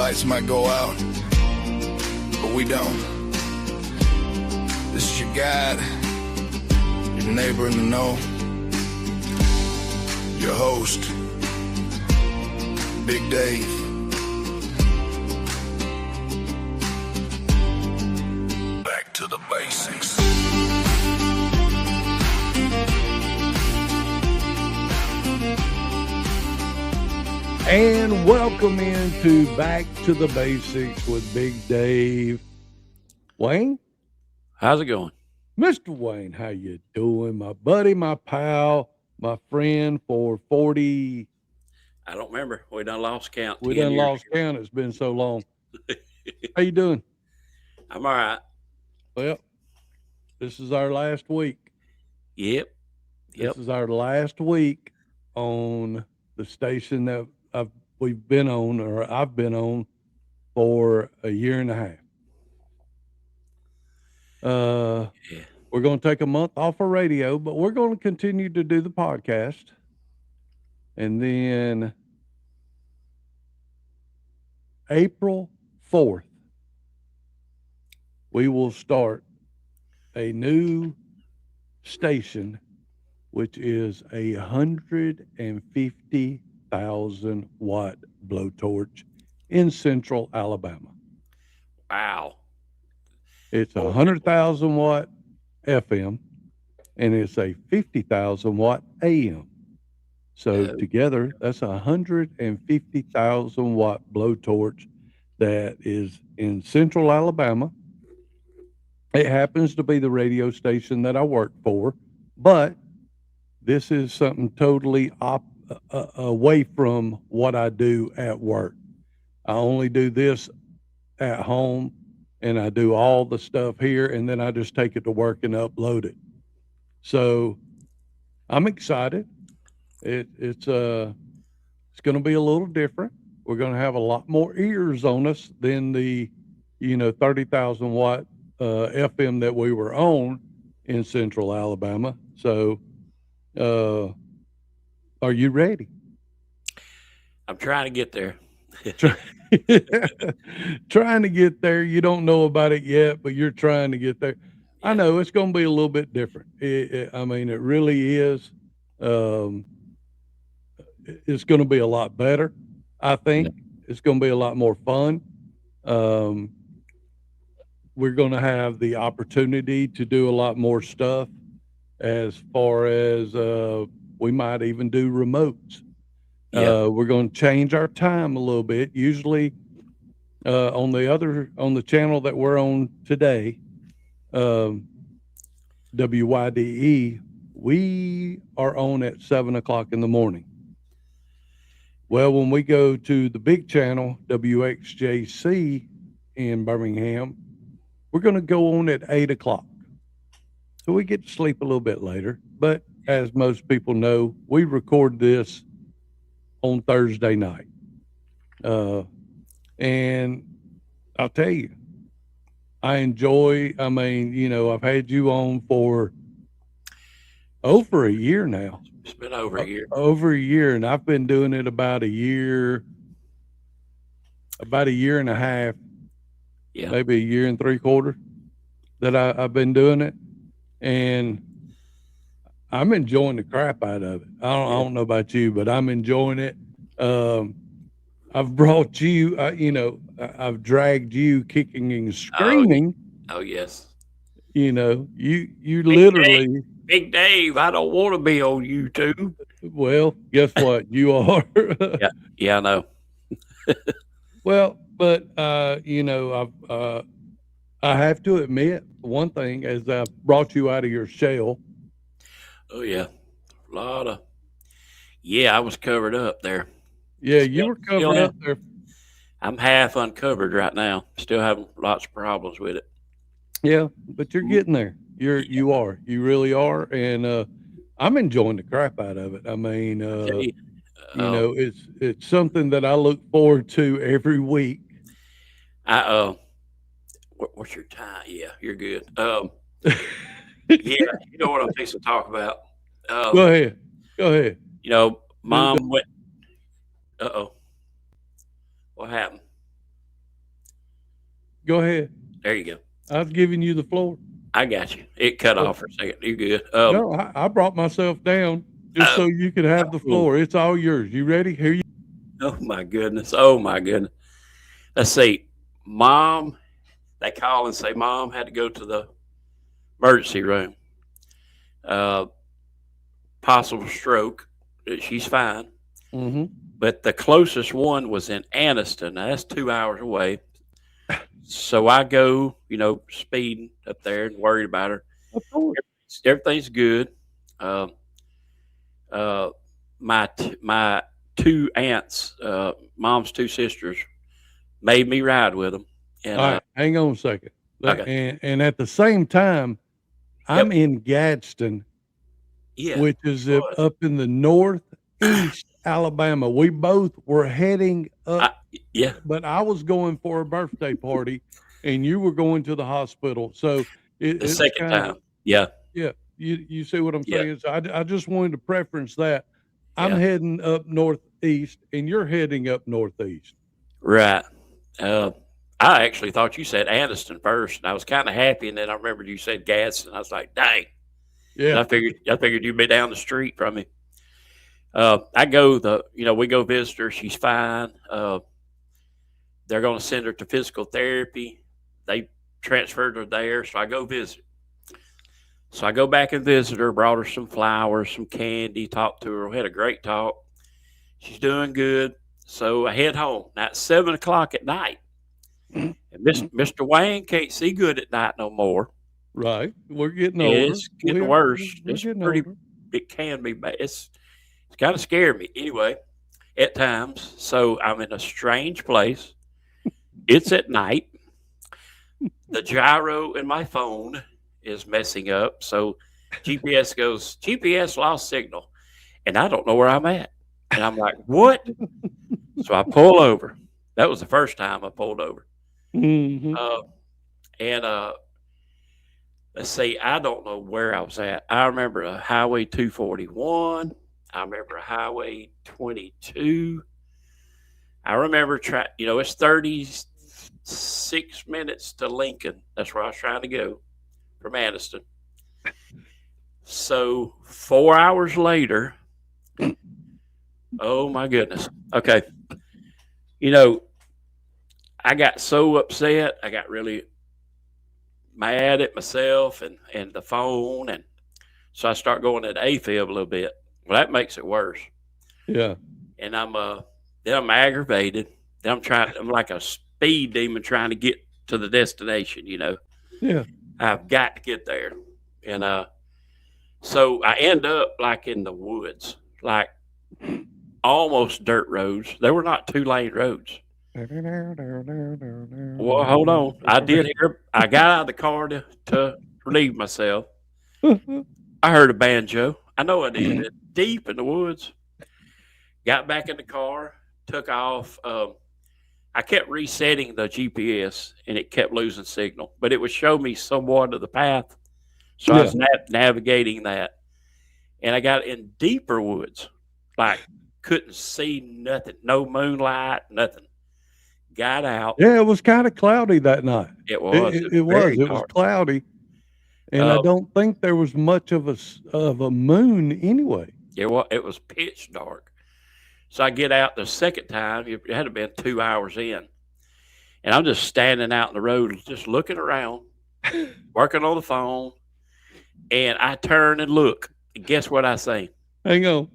lights might go out, but we don't. This is your guide, your neighbor in the know, your host, Big Dave. Back to the basics. And welcome into Back to the Basics with Big Dave. Wayne? How's it going? Mr. Wayne, how you doing? My buddy, my pal, my friend for 40... I don't remember. We done lost count. We done lost count. It's been so long. How you doing? I'm all right. Well, this is our last week. Yep. This is our last week on the station that I've been on for a year and a half. We're going to take a month off of radio, but we're going to continue to do the podcast. And then April 4th, we will start a new station, which is 150,000 watt blowtorch in Central Alabama. Wow. It's 100,000 watt FM, and it's a 50,000 watt AM. So together, that's 150,000 watt blowtorch that is in Central Alabama. It happens to be the radio station that I work for, but this is something totally away from what I do at work. I only do this at home, and I do all the stuff here, and then I just take it to work and upload it. So I'm excited. It's going to be a little different. We're going to have a lot more ears on us than the 30,000 watt FM that we were on in Central Alabama. So are you ready? I'm trying to get there. Trying to get there. You don't know about it yet, but you're trying to get there. Yeah. I know it's going to be a little bit different. It really is. It's going to be a lot better. I think it's going to be a lot more fun. We're going to have the opportunity to do a lot more stuff as far as we might even do remotes. Yeah. We're going to change our time a little bit. Usually on the channel that we're on today, WYDE, we are on at 7:00 in the morning. Well, when we go to the big channel, WXJC in Birmingham, we're going to go on at 8:00. So we get to sleep a little bit later. But as most people know, we record this on Thursday night. And I'll tell you, I enjoy, I've had you on for over a year now. It's been over a year. Over a year, and I've been doing it about a year and a half, maybe a year and 3/4 that I've been doing it, and I'm enjoying the crap out of it. I don't know about you, but I'm enjoying it. I've brought you, I've dragged you kicking and screaming. Oh yes. You literally. Big Dave, I don't want to be on YouTube. Well, guess what? You are. Yeah, I know. Well, but I have to admit one thing, as I brought you out of your shell. Oh yeah, I was covered up there. Yeah, you were covered up there. I'm half uncovered right now. Still having lots of problems with it. Yeah, but you're getting there. You really are, and I'm enjoying the crap out of it. I mean, it's something that I look forward to every week. What's your time? Yeah, you're good. Yeah, you know what I'm fixing to talk about. Go ahead. Mom went. What happened? Go ahead. There you go. I was giving you the floor. I got you. It cut off for a second. You're good. No, I brought myself down just so you could have the floor. It's all yours. You ready? Here you. Oh my goodness. Oh my goodness. Let's see. Mom, they call and say mom had to go to the emergency room. Possible stroke. She's fine. Mm-hmm. But the closest one was in Anniston. Now, that's 2 hours away. So I go, speeding up there and worried about her. Of course. Everything's good. My two aunts, mom's two sisters, made me ride with them. And, all right, hang on a second. Okay. And at the same time, I'm in Gadsden, which is up in the northeast Alabama. We both were heading up. But I was going for a birthday party, and you were going to the hospital. So the second time. Yeah. Yeah. You see what I'm saying? So I just wanted to preference that. I'm heading up northeast, and you're heading up northeast. Right. I actually thought you said Anniston first, and I was kind of happy, and then I remembered you said Gadsden. I was like, dang. Yeah. And I figured you'd be down the street from me. I go we go visit her. She's fine. They're going to send her to physical therapy. They transferred her there, so I go visit. So I go back and visit her, brought her some flowers, some candy, talked to her. We had a great talk. She's doing good. So I head home. Now it's 7 o'clock at night. And Mr. Wayne can't see good at night no more. Right. We're getting older. It's getting worse. It can be bad. It's kind of scared me anyway at times. So I'm in a strange place. It's at night. The gyro in my phone is messing up. So GPS lost signal. And I don't know where I'm at. And I'm like, what? So I pull over. That was the first time I pulled over. Mm-hmm. Let's see, I don't know where I was at. I remember a Highway 241. I remember a Highway 22. I remember it's 36 minutes to Lincoln. That's where I was trying to go from Anniston. So 4 hours later, oh my goodness. Okay. I got so upset. I got really mad at myself and the phone. And so I start going at AFib a little bit. Well, that makes it worse. Yeah. And then I'm aggravated. Then I'm like a speed demon trying to get to the destination, Yeah. I've got to get there. And so I end up like in the woods, like almost dirt roads. They were not 2-lane roads. Well, hold on. I got out of the car to relieve myself. I heard a banjo. I know I did. It deep in the woods. Got back in the car, took off. I kept resetting the GPS, and it kept losing signal. But it would show me somewhat of the path. So I was navigating that. And I got in deeper woods. Like, couldn't see nothing. No moonlight, nothing. Got out. Yeah, it was kind of cloudy that night. It was. It was cloudy. And I don't think there was much of a moon anyway. It was pitch dark. So I get out the second time. It had to been 2 hours in. And I'm just standing out in the road, just looking around, working on the phone. And I turn and look. And guess what I say? Hang on.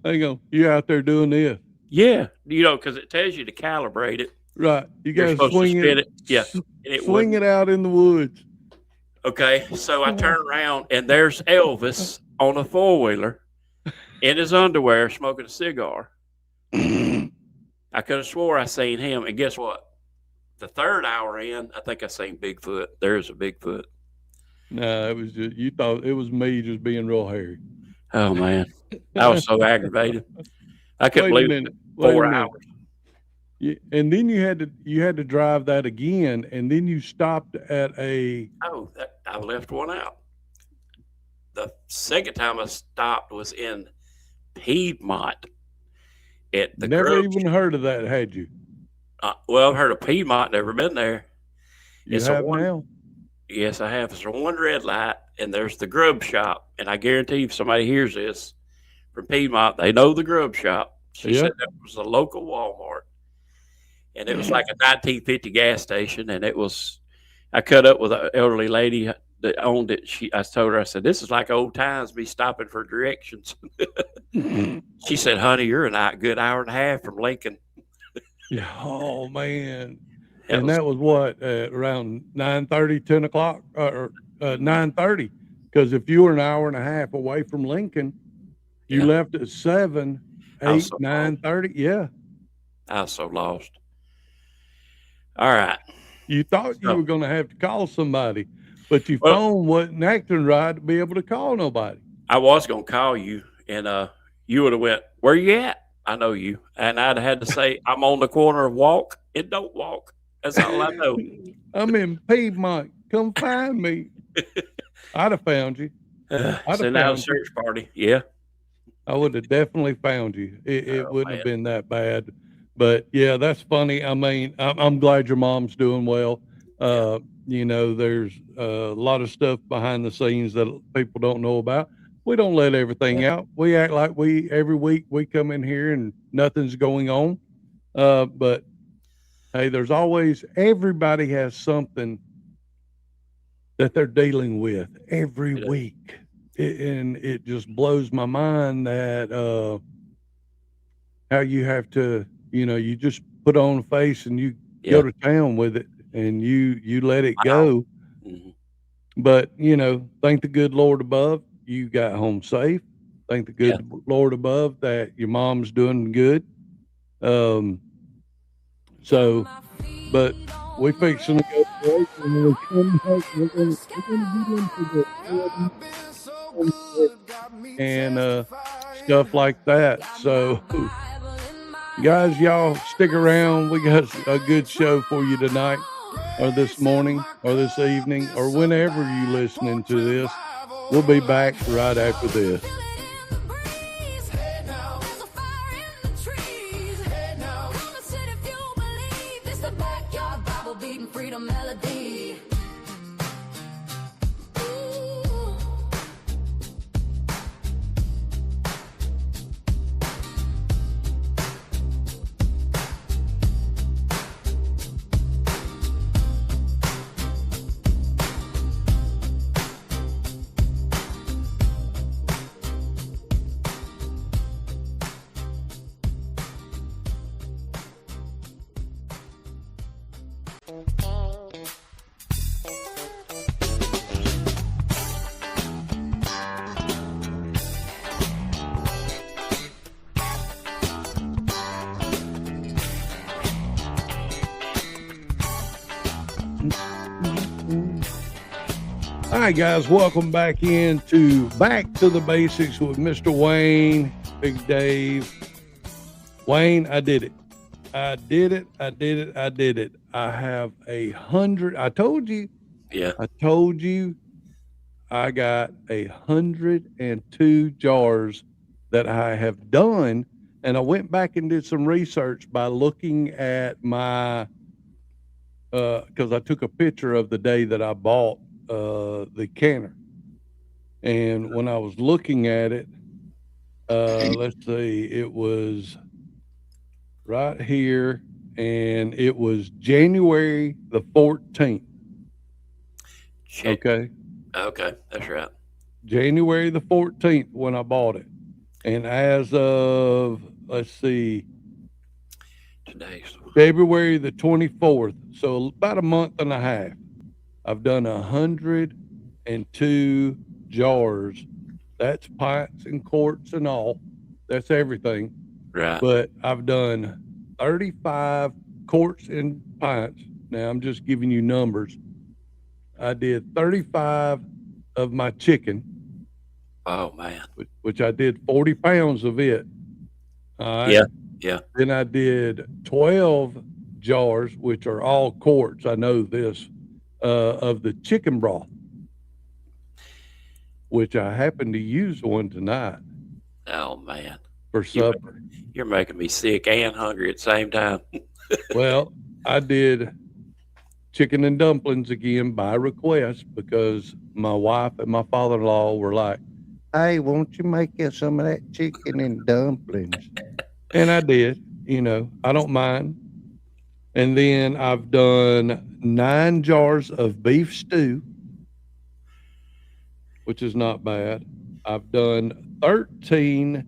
You're out there doing this. Yeah. Because it tells you to calibrate it. Right. You got to swing it. Yeah. Swing it out in the woods. Okay. So I turn around, and there's Elvis on a 4-wheeler in his underwear smoking a cigar. I could have swore I seen him. And guess what? The third hour in, I think I seen Bigfoot. There's a Bigfoot. No, it was just, you thought it was me just being real hairy. Oh, man. I was so aggravated. I couldn't believe it. 4 hours. Yeah, and then you had to drive that again, and then you stopped at a. Oh, I left one out. The second time I stopped was in Piedmont. Never even heard of that, had you? Well, I've heard of Piedmont, never been there. You It's have now? yes, I have. It's a one red light, and there's the grub shop. And I guarantee if somebody hears this from Piedmont, they know the grub shop. She Yeah. said that was a local Walmart. And it was like a 1950 gas station. And I cut up with an elderly lady that owned it. I told her, I said, this is like old times, me stopping for directions. She said, honey, you're a good hour and a half from Lincoln. Yeah. Oh, man. That And was, that was what, around 9:30, 10 o'clock, or 9:30? Because if you were an hour and a half away from Lincoln, you Yeah. left at 7, I was 8, so 9:30. Yeah. I was so lost. All right. You thought you So- were going to have to call somebody, but your Well- phone wasn't acting right to be able to call nobody. I was going to call you, and you would have went, where you at? I know you. And I'd had to say, I'm on the corner of Walk and Don't Walk. That's all I know. I'm in Piedmont. Come find me. I'd have found you. I'd Send have out a found you. search party. Yeah. I would have definitely found you. It Oh, wouldn't man. have been that bad. But yeah, that's funny. I mean, I'm glad your mom's doing well. You know, there's a lot of stuff behind the scenes that people don't know about. We don't let everything out. We act like every week we come in here and nothing's going on. But hey, everybody has something that they're dealing with every Yeah. week. And it just blows my mind that how you have to, you just put on a face and you go to town with it and you let it go. Mhm. But, thank the good Lord above, you got home safe. Thank the good Lord above that your mom's doing good. But we fixing to go break, and when we come back, we're gonna get into the and stuff like that. So, guys, y'all stick around. We got a good show for you tonight, or this morning, or this evening, or whenever you listening to this. We'll be back right after this. Freedom melody. All right, guys, welcome back into Back to the Basics with Mr. Wayne, Big Dave. Wayne, I did it. I have 100. I told you. Yeah. I got 102 jars that I have done. And I went back and did some research by looking at my, because I took a picture of the day that I bought the canner. And when I was looking at it, let's see, it was right here, and it was January the 14th. Okay. Okay, that's right. January the 14th when I bought it. And as of, let's see, Today's February the 24th, so about a month and a half, I've done 102 jars. That's pints and quarts and all. That's everything. right. But I've done 35 quarts and pints. Now I'm just giving you numbers. I did 35 of my chicken. Oh man. Which I did 40 pounds of it. All right. Yeah. Then I did 12 jars, which are all quarts. I know this, of the chicken broth, which I happen to use one tonight Oh man. for supper. You're making me sick and hungry at the same time. Well, I did chicken and dumplings again by request because my wife and my father-in-law were like, "Hey, won't you make us some of that chicken and dumplings?" And I did. I don't mind. And then I've done 9 jars of beef stew, which is not bad. I've done 13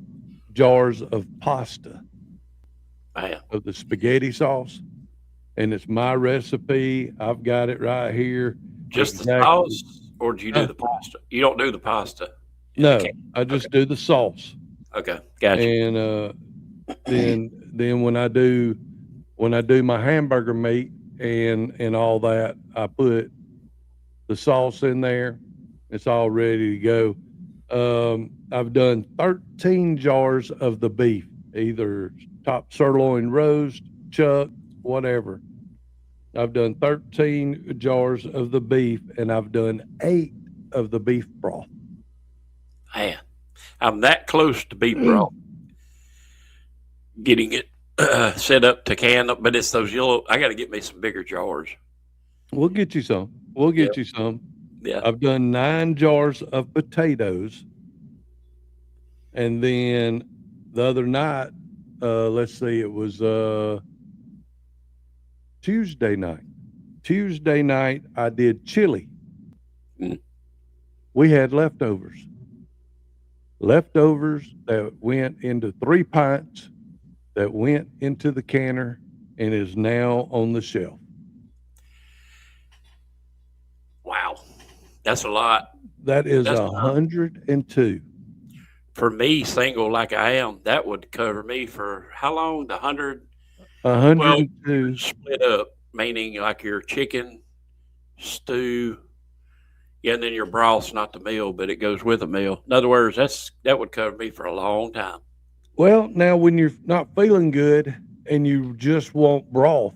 jars of pasta Man, of the spaghetti sauce, and it's my recipe. I've got it right here. just the Exactly. sauce, or do you do the pasta? You don't do the pasta. No, I just do the sauce. Okay, gotcha. And then when I do my hamburger meat and all that, I put the sauce in there. It's all ready to go. I've done 13 jars of the beef, either top sirloin roast, chuck, whatever. I've done 13 jars of the beef, and I've done 8 of the beef broth. Man, I'm that close to beef broth. Getting it set up to can up, but it's those yellow. I got to get me some bigger jars. We'll get you some. We'll get you some. Yeah. I've done 9 jars of potatoes. And then the other night, let's see, it was Tuesday night. Tuesday night, I did chili. Mm. We had leftovers. Leftovers that went into 3 pints, that went into the canner, and is now on the shelf. Wow. That's a lot. That is That's 102. For me, single like I am, that would cover me for how long? The 100? 102. Split up, meaning like your chicken, stew, yeah, and then your broth's not the meal, but it goes with a meal. In other words, that would cover me for a long time. Well, now when you're not feeling good and you just want broth,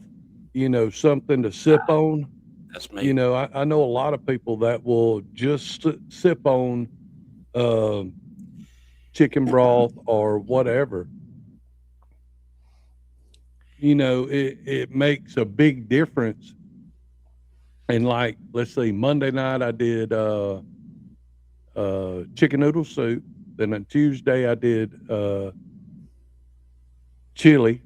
something to sip on. That's me. I know a lot of people that will just sip on chicken broth or whatever. It makes a big difference. And like, let's see, Monday night I did chicken noodle soup. Then on Tuesday I did chili.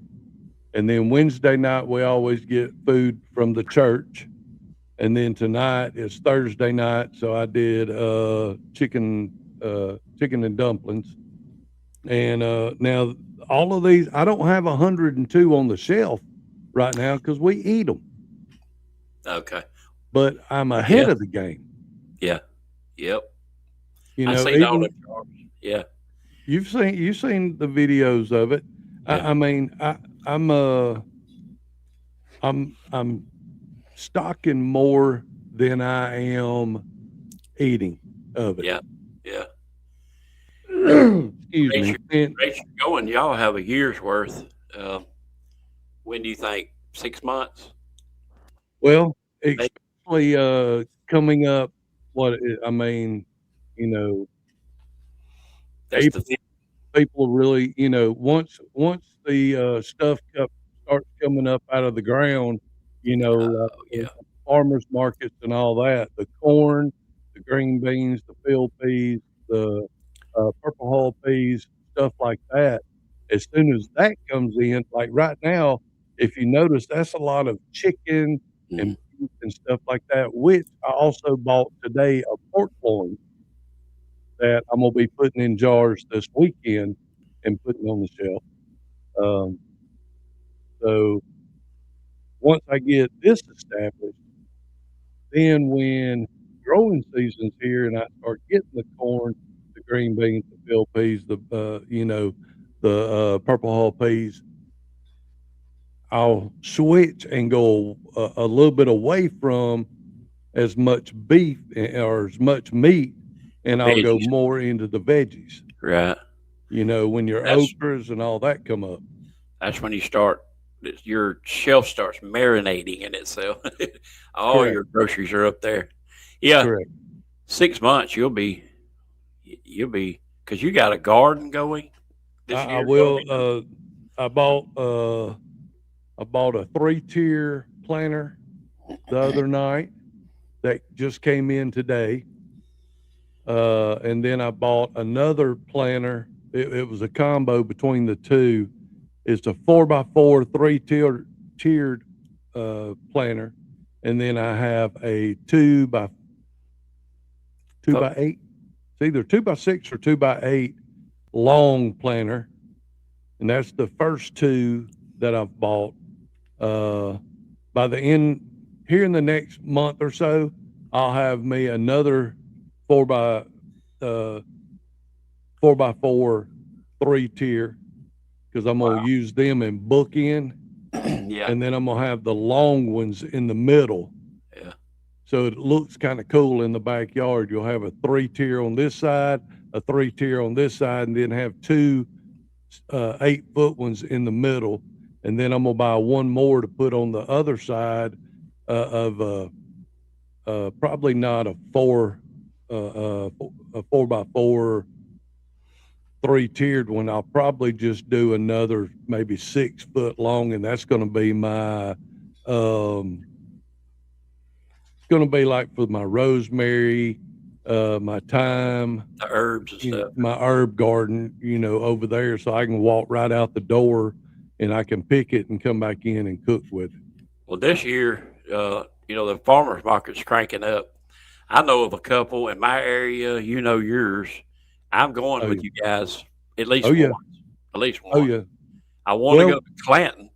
And then Wednesday night we always get food from the church. And then tonight is Thursday night, so I did chicken and dumplings. And now all of these, I don't have 102 on the shelf right now because we eat them. Okay. But I'm ahead of the game. Yeah. Yep. I see all the jars. Yeah. You've seen the videos of it. Yeah. I mean, I'm stocking more than I am eating of it. Yeah. Yeah. Excuse me. Race you're going, y'all have a year's worth. When do you think? 6 months? Well, especially coming up. That's April, the people really, once the stuff starts coming up out of the ground, yeah. farmers markets and all that, the corn, the green beans, the field peas, the purple hull peas, stuff like that. As soon as that comes in, like right now, if you notice, that's a lot of chicken and beef and stuff like that, which I also bought today a pork loin that I'm going to be putting in jars this weekend and putting on the shelf. So once I get this established, then when growing season's here and I start getting the corn, the green beans, the field peas, the purple hull peas, I'll switch and go a little bit away from as much beef or as much meat, and I'll go more into the veggies. Right. When your okras and all that come up. That's when you start, your shelf starts marinating in itself. All Correct. your groceries are up there. Yeah. Correct. 6 months, you'll be, because you got a garden going this year. I will. I bought a 3-tier planter the other night that just came in today. And then I bought another planter. It was a combo between the two. It's a 4x4 tiered planter, and then I have a 2x8. It's either 2x6 or 2x8 long planter, and that's the first two that I've bought. By the end here in the next month or so, I'll have me another 4x4 3-tier, because I'm gonna use them in bookend, Yeah. and then I'm gonna have the long ones in the middle. Yeah. So it looks kind of cool in the backyard. You'll have a 3-tier on this side, a 3-tier on this side, and then have two 8-foot ones in the middle. And then I'm gonna buy one more to put on the other side of probably not a 4x4 3-tiered one. I'll probably just do another maybe 6-foot long, and that's going to be my it's going to be like for my rosemary, my thyme, The herbs and stuff. my herb garden, over there, so I can walk right out the door and I can pick it and come back in and cook with it. Well, this year, the farmers market's cranking up. I know of a couple in my area, yours. I'm going with you guys at least once. At least once. Oh yeah. I want to go to Clanton.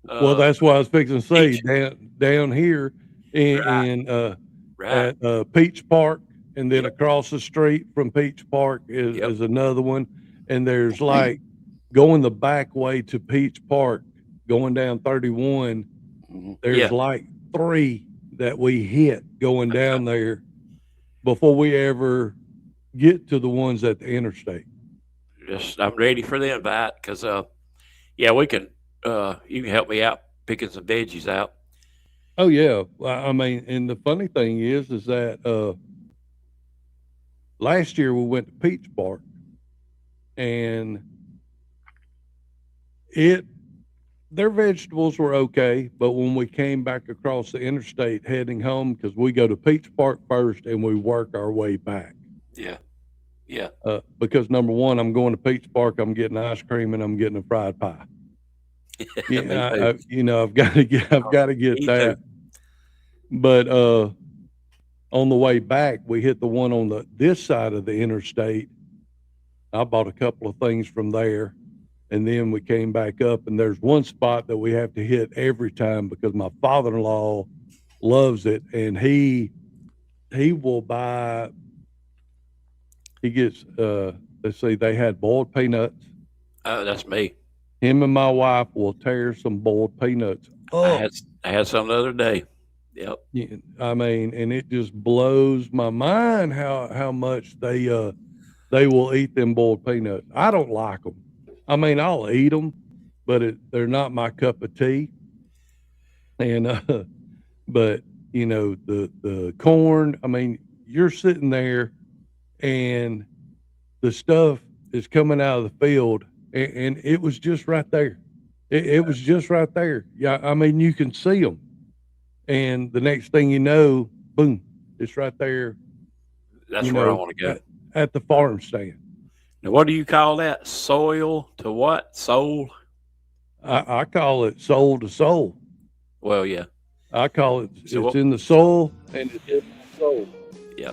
Well, that's what I was fixing to say. Peach. Down here Right. at Peach Park, and then across the street from Peach Park is another one. And there's like going the back way to Peach Park, going down 31. There's like 3 that we hit going down there before we ever get to the ones at the interstate. I'm ready for the invite because, we can. You can help me out picking some veggies out. Oh yeah, I mean, and the funny thing is that last year we went to Peach Park, and their vegetables were okay, but when we came back across the interstate heading home, because we go to Peach Park first and we work our way back. Yeah. Because number one, I'm going to Peach Park, I'm getting ice cream and I'm getting a fried pie. I've got to get that. But on the way back, we hit the one on this side of the interstate. I bought a couple of things from there, and then we came back up, and there's one spot that we have to hit every time because my father-in-law loves it, and he will buy. He gets, let's see, they had boiled peanuts. Oh, that's me. Him and my wife will tear some boiled peanuts up. I had some the other day. Yep. Yeah, I mean, and it just blows my mind how much they will eat them boiled peanuts. I don't like them. I mean, I'll eat them, but they're not my cup of tea. And but the corn. I mean, you're sitting there, and the stuff is coming out of the field, and it was just right there. It was just right there. Yeah, I mean, you can see them, and the next thing you know, boom, it's right there. That's where I want to go. At the farm stand. Now, what do you call that? Soil to what? Soul? I call it soul to soul. Well, yeah. I call it, it's in the soul and it's in the soul. Yeah.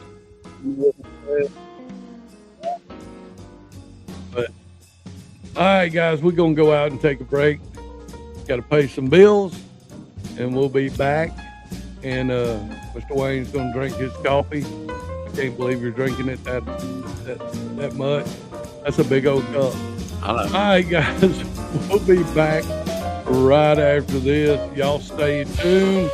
But, all right, guys, we're going to go out and take a break. Got to pay some bills, and we'll be back. And Mr. Wayne's going to drink his coffee. I can't believe you're drinking it that much. That's a big old cup. I know. All right, guys, we'll be back right after this. Y'all stay tuned.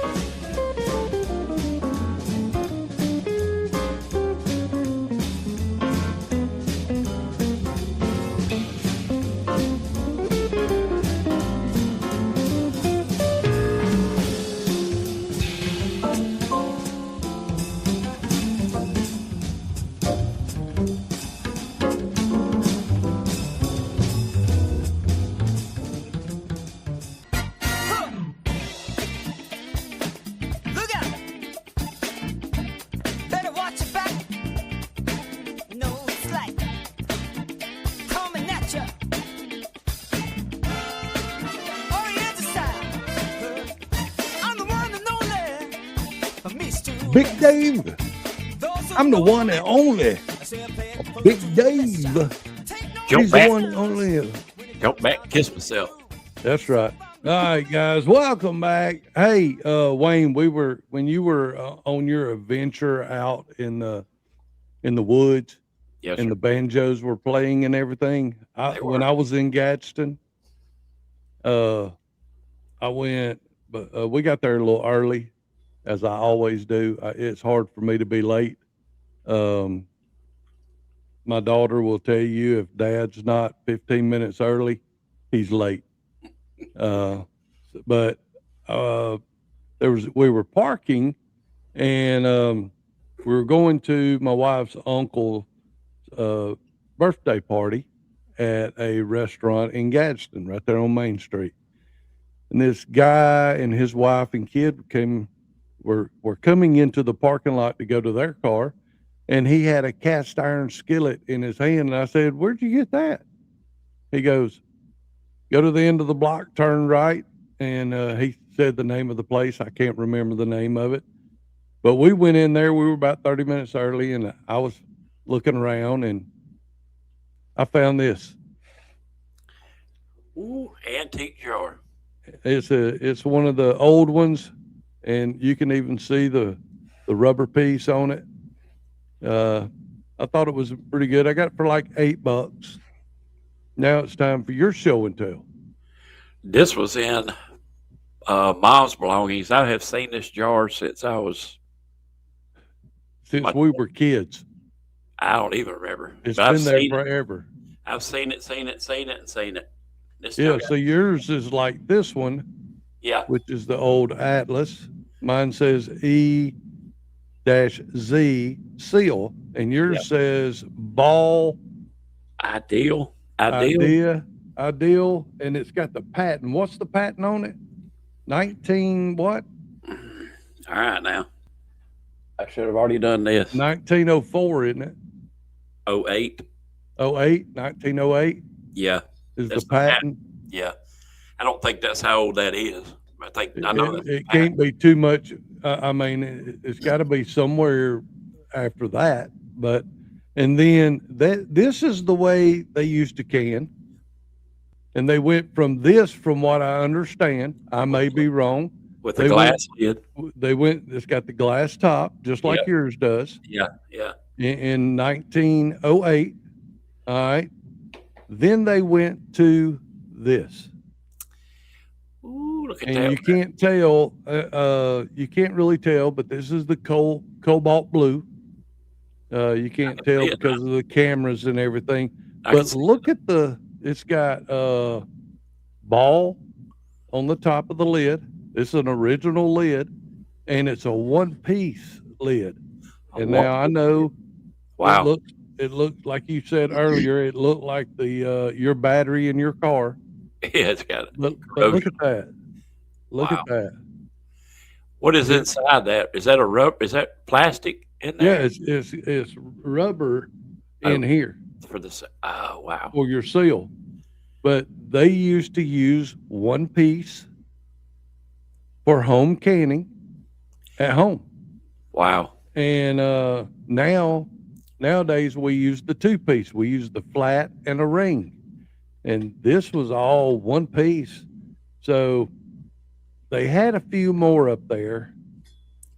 Big Dave. I'm the one and only. Big Dave. Jump He's back. the one and only. Jump back and kiss myself. That's right. All right, guys, welcome back. Hey, Wayne, when you were on your adventure out in the woods, Yes, and sir. the banjos were playing and everything. When I was in Gadsden, I went, but we got there a little early, as I always do. It's hard for me to be late. My daughter will tell you if Dad's not 15 minutes early, he's late. But we were parking, and we were going to my wife's uncle's birthday party at a restaurant in Gadsden, right there on Main Street. And this guy and his wife and kid were coming into the parking lot to go to their car, and he had a cast iron skillet in his hand. And I said, "Where'd you get that?" He goes, "Go to the end of the block, turn right." And he said the name of the place. I can't remember the name of it. But we went in there. We were about 30 minutes early, and I was looking around, and I found this. Ooh, antique jar. It's one of the old ones, and you can even see the rubber piece on it. I thought it was pretty good. I got it for like $8. Now it's time for your show and tell. This was in Mom's belongings. I have seen this jar since we were kids. I don't even remember. It's But been there forever. I've seen it. This Yeah, time. so yours is like this one, Yeah. which is the old Atlas. Mine says E-Z seal, and yours says ball Ideal. idea, and it's got the patent. What's the patent on it? 19 what? All right, now. I should have already done this. 1904, isn't it? 08. 08, 1908 Yeah. is That's the patent. Yeah. I don't think that's how old that is. I know that's It can't be too much. I mean, it's got to be somewhere after that. But and then this is the way they used to can, and they went from this, from what I understand. I may be wrong. with the glass lid. It's got the glass top, just like yours does. Yeah. In 1908. All right. Then they went to this. Ooh, look at And that. you can't tell, you can't really tell, but this is the cobalt blue. You can't tell because of the cameras and everything. But look at it's got ball on the top of the lid. It's an original lid, and it's a one-piece lid. And now I know. Wow. It looked like you said earlier. It looked like your battery in your car. Yeah, it's got it. But look at that. Look at that. What is inside that? Is that is that plastic in there? Yeah, it's rubber in here for the. Oh wow. For your seal. But they used to use one piece for home canning at home. Wow. And nowadays we use the two piece. We use the flat and a ring. And this was all one piece. So they had a few more up there.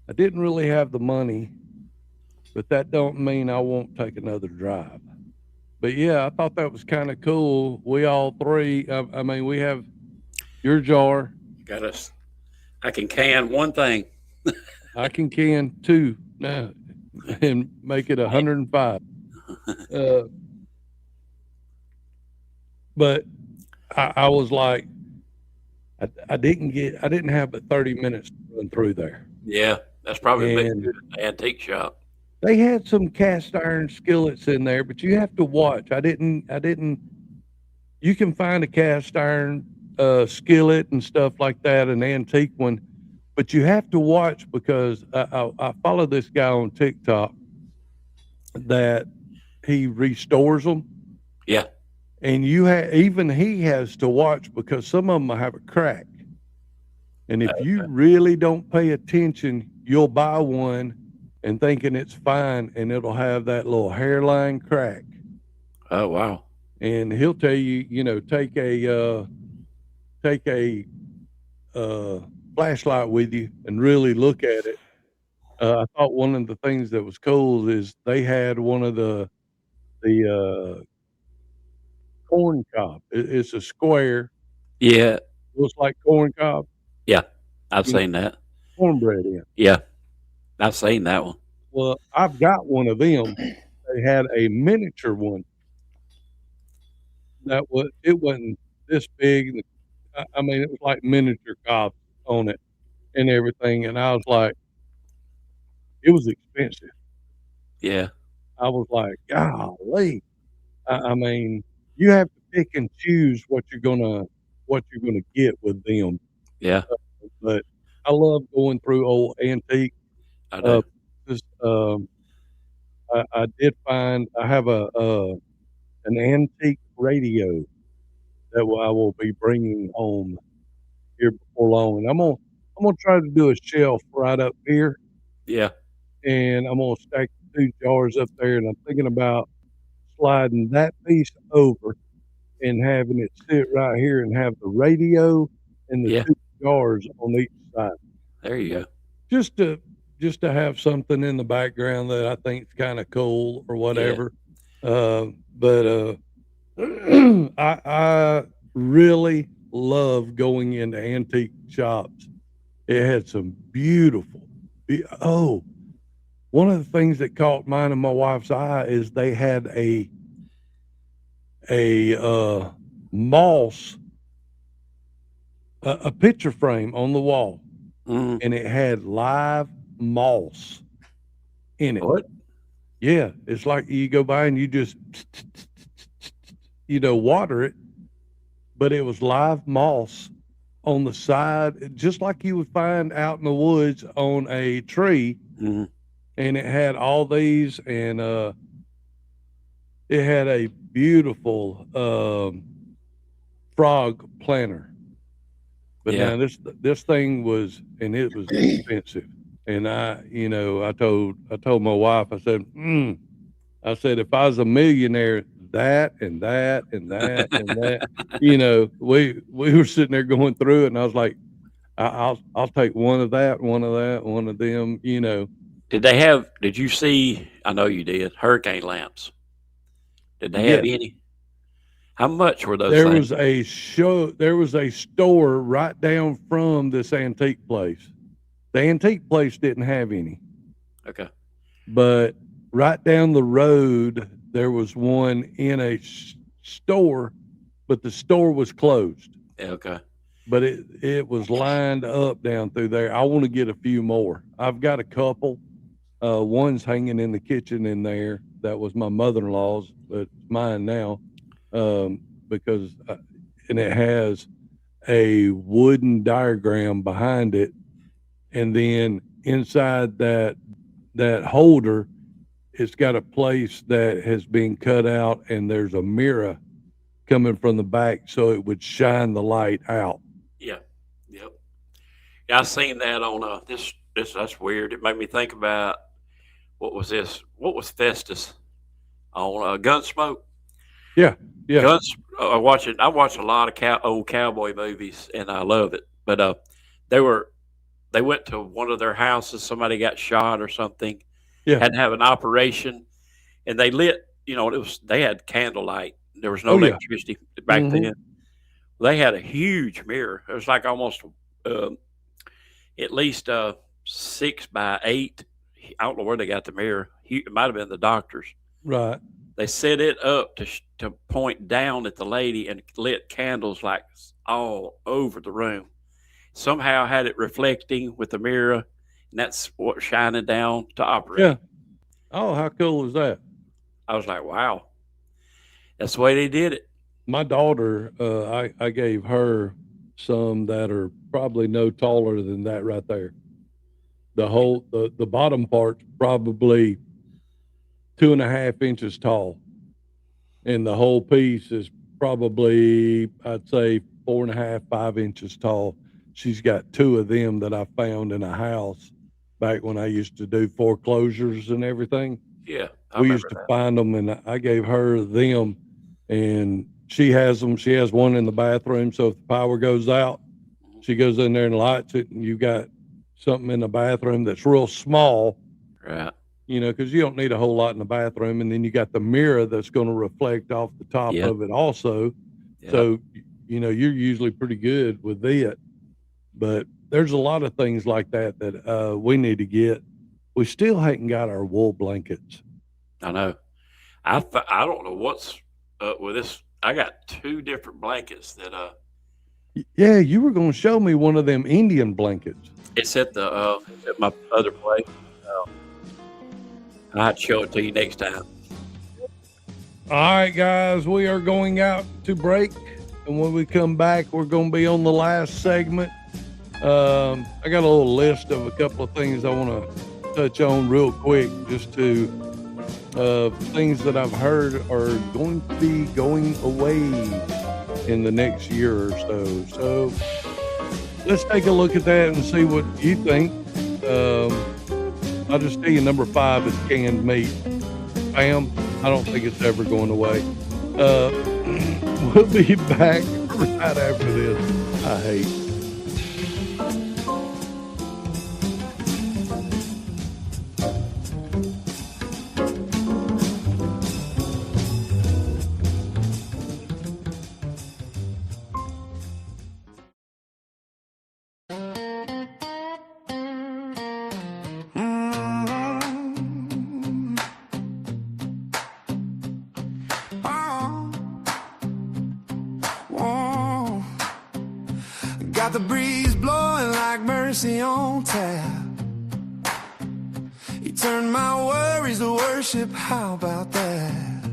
I didn't really have the money, but that don't mean I won't take another drive. But yeah, I thought that was kind of cool. We all three, I mean, we have your jar. Got us. I can can one thing. I can can two now and make it 105. But I was like, I didn't have but 30 minutes to run through there. Yeah, that's probably a big antique shop. They had some cast iron skillets in there, but you have to watch. You can find a cast iron skillet and stuff like that, an antique one, but you have to watch because I follow this guy on TikTok that he restores them. Yeah. And even he has to watch because some of them have a crack. And if you really don't pay attention, you'll buy one and thinking it's fine, and it'll have that little hairline crack. Oh, wow. And he'll tell you, take a flashlight with you and really look at it. I thought one of the things that was cool is they had one of the corn cob. It's a square, Yeah. looks like corn cob, Yeah. I've you know, seen that. cornbread in. Yeah. I've seen that one. Well, I've got one of them. They had a miniature one it wasn't this big. I mean, it was like miniature cob on it and everything. And I was like, it was expensive. Yeah. I was like, golly. I mean, you have to pick and choose what you're gonna get with them. Yeah. But I love going through old antique. I Uh, do. just I did find I have an antique radio that I will be bringing home here before long, and I'm gonna try to do a shelf right up here, Yeah. and I'm gonna stack 2 jars up there, and I'm thinking about sliding that piece over and having it sit right here and have the radio and the Yeah. 2 jars on each side. There you go. Just to have something in the background that I think is kinda cool or whatever. But I really love going into antique shops. It had some beautiful one of the things that caught mine and my wife's eye is they had a moss a picture frame on the wall, Mhm. and it had live moss in it. What? Yeah, it's like you go by and you just water it, but it was live moss on the side, just like you would find out in the woods on a tree. Mhm. And it had all these, and it had a beautiful frog planter. But Yeah. now this thing was, and it was expensive. And I told my wife, I said, if I was a millionaire, that and that and that and that, we were sitting there going through it, and I was like, I'll take one of that, one of that, one of them, Did you see, I know you did, hurricane lamps? Did they have Yes. any? How much were those There things? there was a store right down from this antique place. The antique place didn't have any, Okay. but right down the road, there was one in a store, but the store was closed. Yeah, okay. But it was lined up down through there. I want to get a few more. I've got a couple. One's hanging in the kitchen in there. That was my mother-in-law's, but it's mine now. Because and it has a wooden diagram behind it, and then inside that holder, it's got a place that has been cut out, and there's a mirror coming from the back, so it would shine the light out. Yeah. Yep. Yeah, I seen that on this. That's weird. It made me think about what was this? What was Festus on Gunsmoke? Yeah. Guns. I watch a lot of old cowboy movies, and I love it. But they went to one of their houses. Somebody got shot or something. Yeah. Had to have an operation, and they lit. They had candlelight. There was no Oh, yeah. electricity back Mhm. then. They had a huge mirror. It was like almost at least 6 by 8. I don't know where they got the mirror. It might have been the doctor's. Right. They set it up to point down at the lady and lit candles like all over the room. Somehow had it reflecting with the mirror, and that's what shining down to operate. Yeah. Oh, how cool is that? I was like, wow, that's the way they did it. My daughter, I gave her some that are probably no taller than that right there. The bottom part's probably 2.5 inches tall, and the whole piece is probably, I'd say, 4.5, 5 inches tall. She's got 2 of them that I found in a house, back when I used to do foreclosures and everything. Yeah, I We remember used to that. find them, and I gave her them, and she has them. She has one in the bathroom, so if the power goes out, she goes in there and lights it, and you got something in the bathroom that's real small, Right. because you don't need a whole lot in the bathroom, and then you got the mirror that's going to reflect off the top Yep. of it also. Yep. So, you're usually pretty good with it, but there's a lot of things like that we need to get. We still hadn't got our wool blankets. I know. I don't know what's up with this. I got 2 different blankets that Yeah, you were going to show me one of them Indian blankets. it's at my other place. I have to show it to you next time. All right, guys, we are going out to break, and when we come back, we're going to be on the last segment. I got a little list of a couple of things I want to touch on real quick, just to things that I've heard are going to be going away in the next year or so. So let's take a look at that and see what you think. I'll just tell you, number 5 is canned meat. Bam, I don't think it's ever going away. We'll be back right after this. I hate. Got the breeze blowing like mercy on tap. He turned my worries to worship, how about that?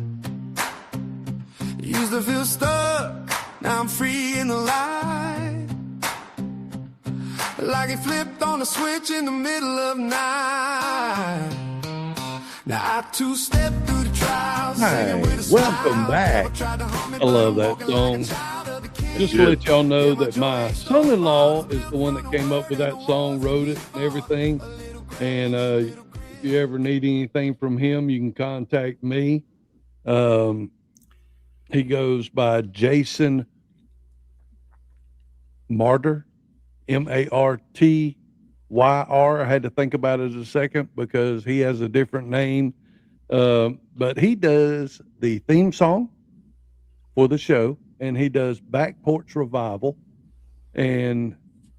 Used to feel stuck, now I'm free in the light. Like he flipped on a switch in the middle of night. Now I two-step through the trials. Hi, welcome back. I love that song. Just to let y'all know that my son-in-law is the one that came up with that song, wrote it and everything. And if you ever need anything from him, you can contact me. He goes by Jason Martyr, Martyr. I had to think about it a second because he has a different name. But he does the theme song for the show, and he does Back Porch Revival and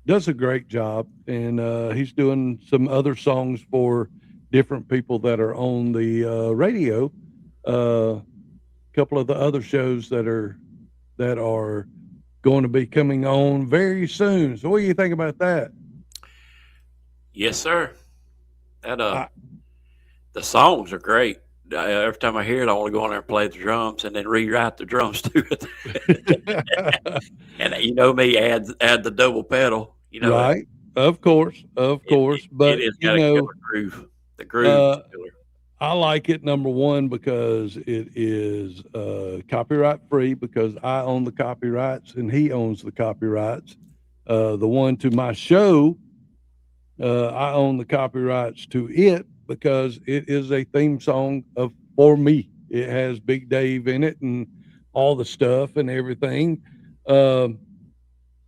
does a great job. And he's doing some other songs for different people that are on the radio. A couple of the other shows that are going to be coming on very soon. So what do you think about that? Yes, sir. That the songs are great. Every time I hear it, I want to go on there and play the drums and then rewrite the drums to it. And you know me, add the double pedal. Right? Of course. But it is got a killer groove. The groove is killer. I like it, number one, because it is copyright free, because I own the copyrights and he owns the copyrights. The one to my show, I own the copyrights to it because it is a theme song for me. It has Big Dave in it and all the stuff and everything. But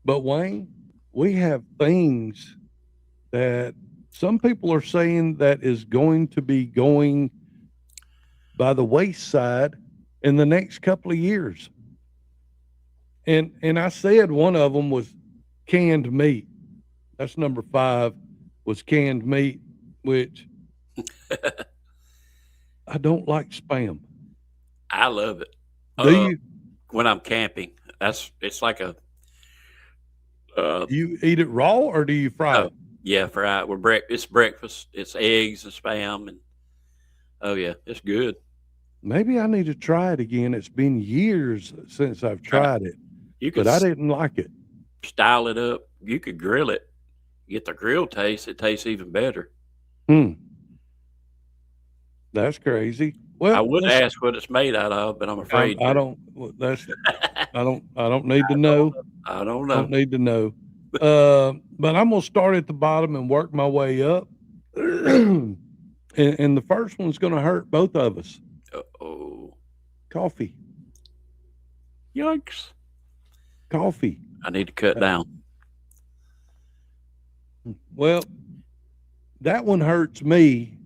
Wayne, we have things that some people are saying that is going to be going by the wayside in the next couple of years. And I said one of them was canned meat. That's number 5, was canned meat, which I don't like Spam. I love it. Do you? When I'm camping, it's like a. You eat it raw or do you fry it? Yeah, fried. It's breakfast. It's eggs and Spam, and oh yeah, it's good. Maybe I need to try it again. It's been years since I've tried it, but I didn't like it. Style it up. You could grill it. Get the grill taste. It tastes even better. That's crazy. Well, I would ask what it's made out of, but I'm afraid I don't. I don't need to know. I don't know. Don't need to know. But I'm gonna start at the bottom and work my way up. and the first one's going to hurt both of us. Oh, Coffee. yikes! Coffee. I need to cut down. Well, that one hurts me,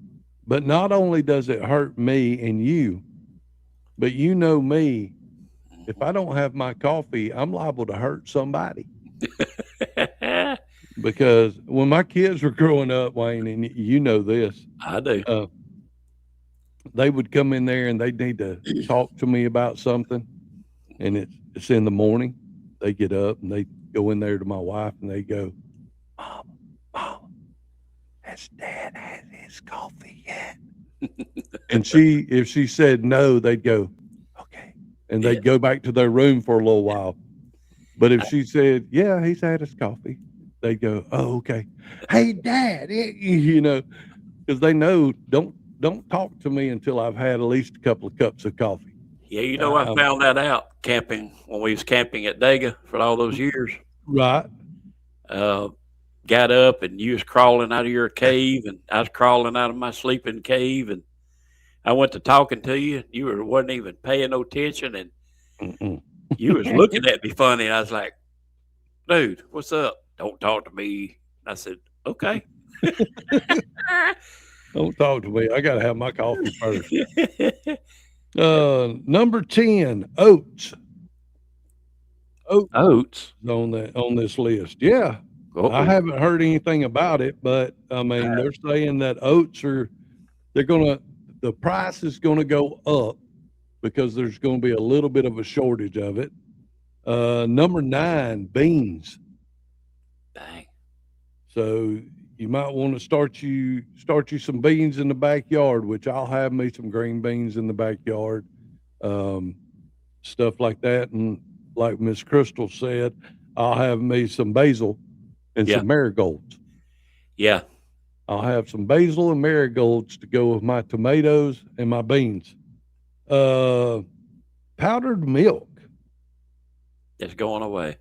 but not only does it hurt me and you, but you know me. If I don't have my coffee, I'm liable to hurt somebody. Because when my kids were growing up, Wayne, and you know this, I do. they would come in there and they'd need to talk to me about something, and it's in the morning. They get up and they go in there to my wife and they go, Mom, has Dad had his coffee yet? And if she said no, they'd go, okay, and they'd go back to their room for a little while. But if she said, yeah, he's had his coffee, they'd go, oh, okay. Hey, Dad, because they know don't talk to me until I've had at least a couple of cups of coffee. Yeah, I found that out camping when we was camping at Dega for all those years. Right. Got up and you was crawling out of your cave and I was crawling out of my sleeping cave, and I went to talking to you and you wasn't even paying no attention, and you was looking at me funny, and I was like, dude, what's up? Don't talk to me. I said, okay. Don't talk to me. I got to have my coffee first. Number 10, oats. Oats on this list. Yeah. I haven't heard anything about it, but I mean, they're saying that oats the price is going to go up because there's going to be a little bit of a shortage of it. Number 9, beans. Dang. So you might want to start you some beans in the backyard, which I'll have me some green beans in the backyard, stuff like that. And like Miss Crystal said, I'll have me some basil and some marigolds. Yeah. I'll have some basil and marigolds to go with my tomatoes and my beans. Powdered milk. It's going away.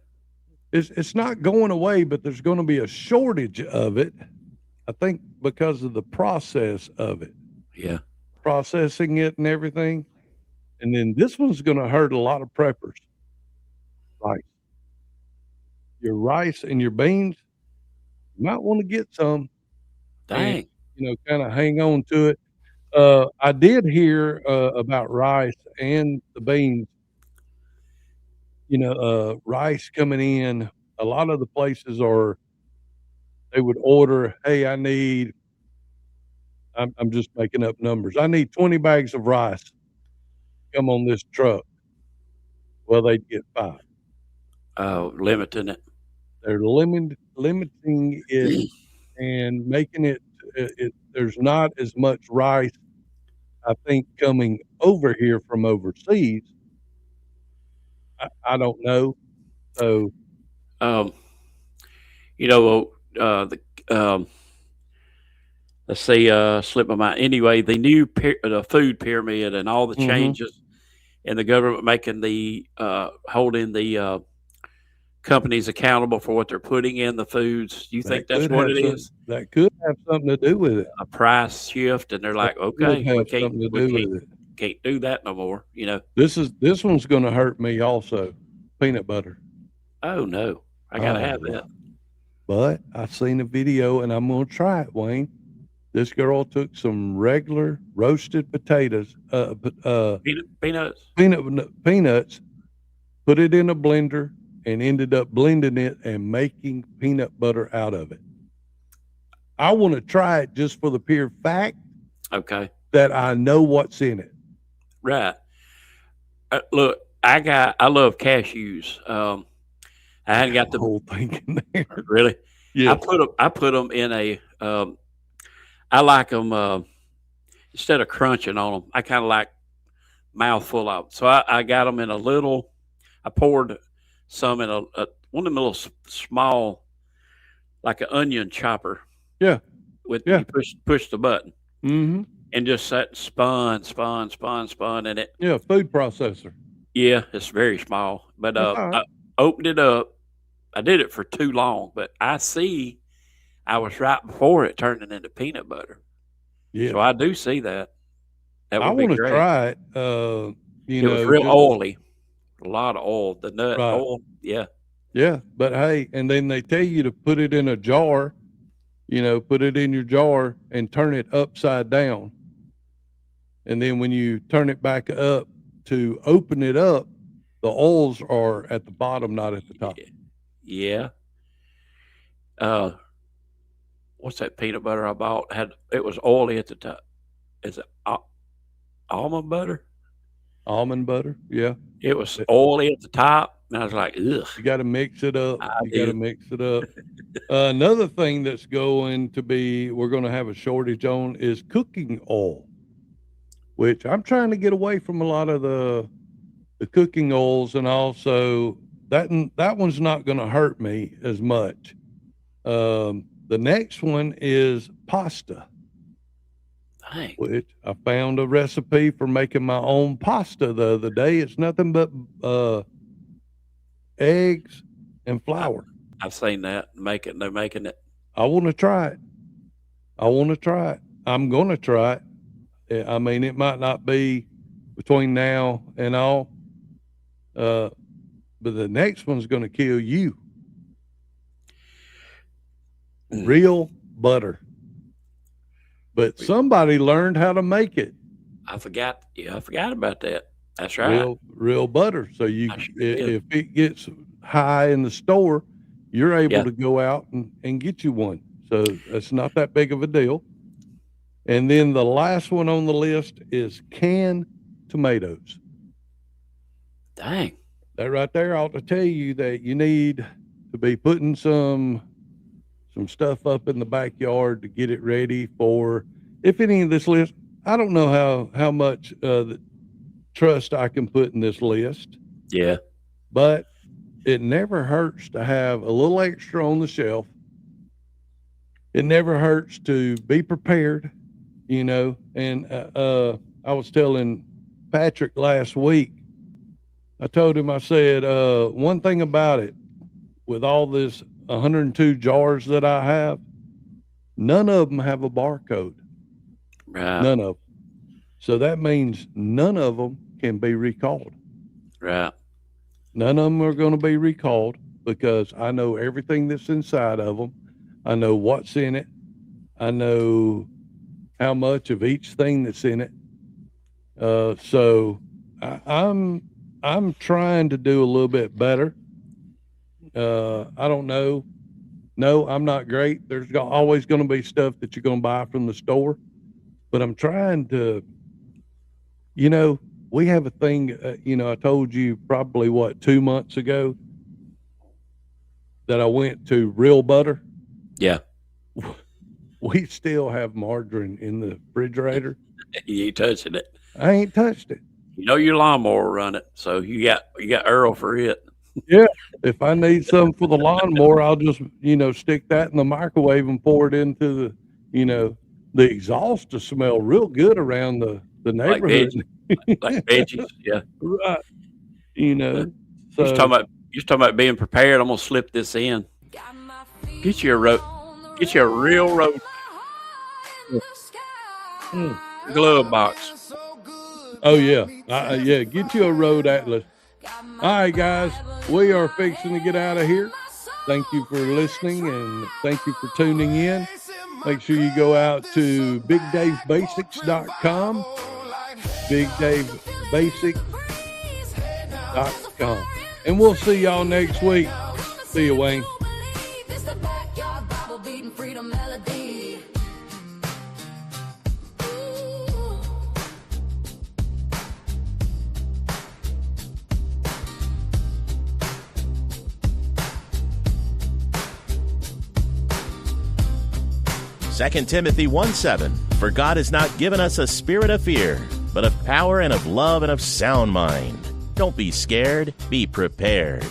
It's not going away, but there's going to be a shortage of it, I think, because of the process of it. Yeah. Processing it and everything. And then this one's going to hurt a lot of preppers. Rice. Your rice and your beans, you might want to get some. Dang. And, kind of hang on to it. I did hear about rice and the beans. Rice coming in, a lot of the places they would order, hey, I'm just making up numbers. I need 20 bags of rice. Come on this truck. Well, they'd get 5. Oh, limiting it. They're limiting it and making it, there's not as much rice, I think, coming over here from overseas. I don't know. So, let's see, slip my mind. Anyway, the new the food pyramid and all the changes in the government making holding the companies accountable for what they're putting in the foods. Do you think that's what it is? That could have something to do with it. A price shift, and they're like, okay, we can't do that no more. This one's going to hurt me also. Peanut butter. Oh no, I gotta have that. But I seen a video and I'm going to try it, Wayne. This girl took some regular roasted potatoes, peanuts, put it in a blender, and ended up blending it and making peanut butter out of it. I want to try it just for the pure fact, that I know what's in it. Right. Look, I love cashews. I hadn't got the whole thing in there. Really? Yeah. I put them in a. I like them instead of crunching on them. I kind of like mouthful of them. So I got them in a little. I poured some in one of them little small, like an onion chopper. Yeah. You push the button. Mm-hmm. And just sat and spun in it. Yeah, food processor. Yeah, it's very small. But I opened it up. I did it for too long, but I I was right before it turning into peanut butter. Yeah. So I do see that. That I would be want to great. try it. It was real oily, a lot of oil. The nut Right. oil, yeah. Yeah, but hey, and then they tell you to put it in a jar, put it in your jar and turn it upside down. And then when you turn it back up to open it up, the oils are at the bottom, not at the top. Yeah. What's that peanut butter I bought? It was oily at the top. Is it almond butter? Almond butter, yeah. It was oily at the top, and I was like, ugh. You got to mix it up. I You got to do. mix it up. Another thing that's we're going to have a shortage on is cooking oil, which I'm trying to get away from a lot of the cooking oils, and also that one's not going to hurt me as much. The next one is pasta, Dang. which I found a recipe for making my own pasta the other day. It's nothing but eggs and flour. I've seen that. They're making it. I want to try it. I'm going to try it. I mean, it might not be between now and all, but the next one's going to kill you. Real butter. But somebody learned how to make it. I forgot about that. That's right. Real butter. So if it gets high in the store, you're able to go out and get you one. So it's not that big of a deal. And then the last one on the list is canned tomatoes. Dang. That right there ought to tell you that you need to be putting some stuff up in the backyard to get it ready for, if any of this list, I don't know how much trust I can put in this list. Yeah. But it never hurts to have a little extra on the shelf. It never hurts to be prepared, and I was telling Patrick last week, I told him, I said, one thing about it, with all this 102 jars that I have, none of them have a barcode. Right. None of them. So that means none of them can be recalled. Right. None of them are going to be recalled because I know everything that's inside of them. I know what's in it. I know how much of each thing that's in it. So I'm trying to do a little bit better. I don't know. No, I'm not great. There's always going to be stuff that you're going to buy from the store, but I'm trying to, we have a thing, I told you probably 2 months ago that I went to Real Butter. Yeah. We still have margarine in the refrigerator. You ain't touching it. I ain't touched it. Your lawnmower run it, so you got Earl for it. Yeah. If I need some for the lawnmower, I'll just, stick that in the microwave and pour it into the exhaust to smell real good around the neighborhood. Like veggies, yeah. Right. So you're talking about being prepared. I'm gonna slip this in. Get you a real road glove box. Oh yeah. Yeah. Get you a road atlas. All right, guys, we are fixing to get out of here. Thank you for listening and thank you for tuning in. Make sure you go out to BigDaveBasics.com, BigDaveBasics.com. And we'll see y'all next week. See you, Wayne. Second Timothy 1:7, for God has not given us a spirit of fear, but of power and of love and of sound mind. Don't be scared, be prepared.